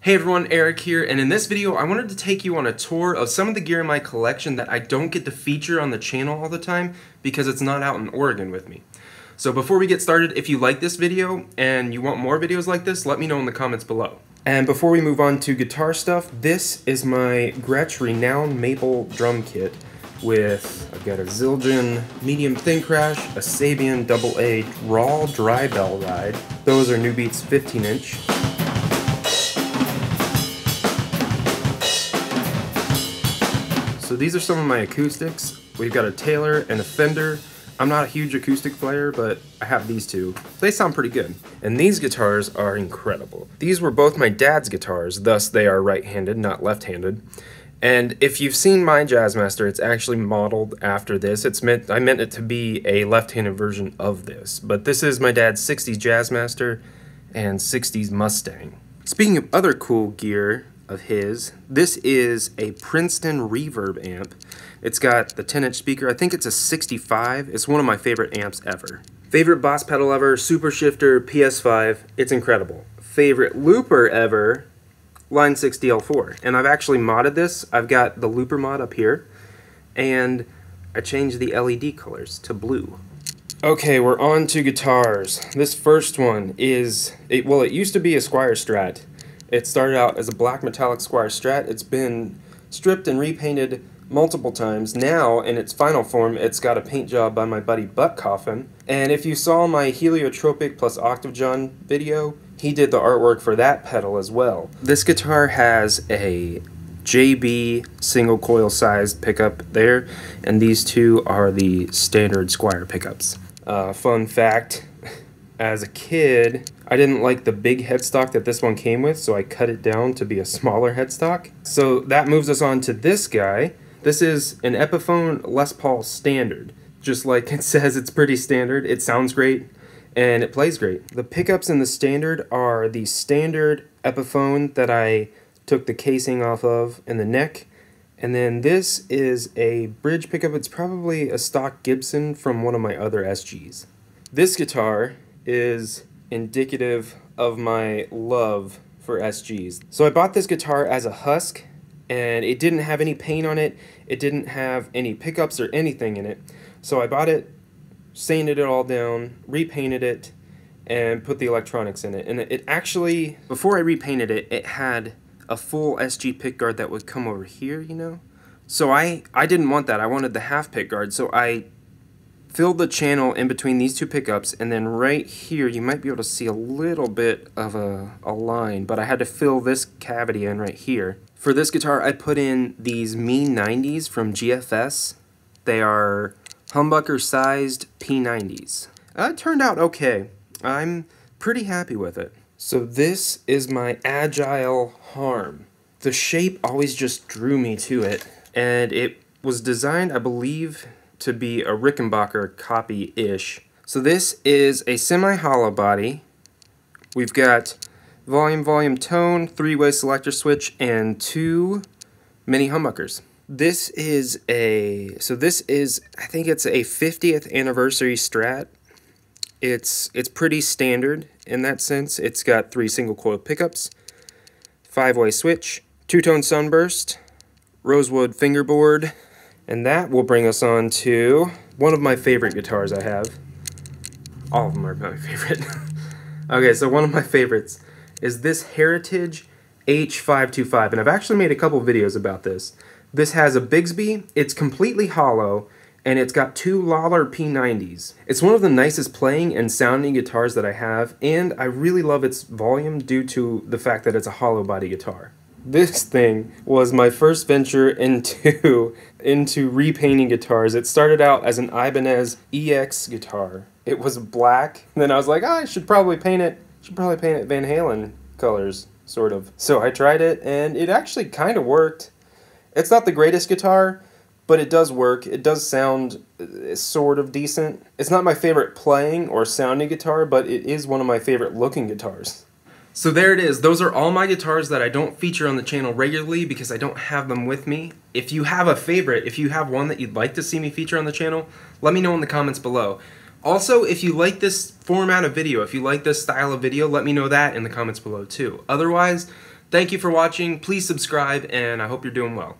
Hey everyone, Eric here, and in this video I wanted to take you on a tour of some of the gear in my collection that I don't get to feature on the channel all the time because it's not out in Oregon with me. So before we get started, if you like this video and you want more videos like this, let me know in the comments below. And before we move on to guitar stuff, this is my Gretsch Renowned Maple drum kit with, I've got a Zildjian medium thin crash, a Sabian AA raw dry bell ride. Those are New Beats 15-inch. So these are some of my acoustics. We've got a Taylor and a Fender. I'm not a huge acoustic player, but I have these two. They sound pretty good. And these guitars are incredible. These were both my dad's guitars, thus they are right-handed, not left-handed. And if you've seen my Jazzmaster, it's actually modeled after this. I meant it to be a left-handed version of this. But this is my dad's 60s Jazzmaster and 60s Mustang. Speaking of other cool gear of his, this is a Princeton Reverb Amp. It's got the 10-inch speaker. I think it's a 65. It's one of my favorite amps ever. Favorite Boss pedal ever, Super Shifter, PS5. It's incredible. Favorite looper ever, Line 6 DL4. And I've actually modded this. I've got the looper mod up here, and I changed the LED colors to blue. Okay, we're on to guitars. This first one is, it used to be a Squier Strat. It started out as a black metallic Squier Strat. It's been stripped and repainted multiple times. Now, in its final form, it's got a paint job by my buddy Butt Coffin. And if you saw my Heliotropic plus Octave John video, he did the artwork for that pedal as well. This guitar has a JB single coil sized pickup there, and these two are the standard Squier pickups. Fun fact, as a kid, I didn't like the big headstock that this one came with, so I cut it down to be a smaller headstock. So that moves us on to this guy. This is an Epiphone Les Paul Standard. Just like it says, it's pretty standard. It sounds great, and it plays great. The pickups in the Standard are the standard Epiphone that I took the casing off of and the neck. And then this is a bridge pickup. It's probably a stock Gibson from one of my other SGs. This guitar is indicative of my love for SGs. So I bought this guitar as a husk, and it didn't have any paint on it. It didn't have any pickups or anything in it. So I bought it, sanded it all down, repainted it, and put the electronics in it. And it actually, before I repainted it, it had a full SG pickguard that would come over here, you know? So I didn't want that. I wanted the half pickguard. So I filled the channel in between these two pickups, and then right here you might be able to see a little bit of a line, but I had to fill this cavity in right here. For this guitar I put in these Mean 90s from GFS. They are humbucker sized P90s. It turned out okay. I'm pretty happy with it. So this is my Agile Harm. The shape always just drew me to it, and it was designed, I believe, to be a Rickenbacker copy-ish. So this is a semi-hollow body. We've got volume, tone, 3-way selector switch, and 2 mini humbuckers. This is I think it's a 50th anniversary Strat. It's pretty standard in that sense. It's got 3 single coil pickups, 5-way switch, 2-tone sunburst, rosewood fingerboard, and that will bring us on to one of my favorite guitars I have. All of them are my favorite. Okay, so one of my favorites is this Heritage H525, and I've actually made a couple videos about this. This has a Bigsby, it's completely hollow, and it's got 2 Lawler P90s. It's one of the nicest playing and sounding guitars that I have, and I really love its volume due to the fact that it's a hollow body guitar. This thing was my first venture into repainting guitars. It started out as an Ibanez EX guitar. It was black, and then I was like, I should probably paint it Van Halen colors, sort of. So I tried it, and it actually kind of worked. It's not the greatest guitar, but it does work. It does sound sort of decent. It's not my favorite playing or sounding guitar, but it is one of my favorite looking guitars. So there it is. Those are all my guitars that I don't feature on the channel regularly because I don't have them with me. If you have a favorite, if you have one that you'd like to see me feature on the channel, let me know in the comments below. Also, if you like this format of video, if you like this style of video, let me know that in the comments below too. Otherwise, Thank you for watching. Please subscribe, and I hope you're doing well.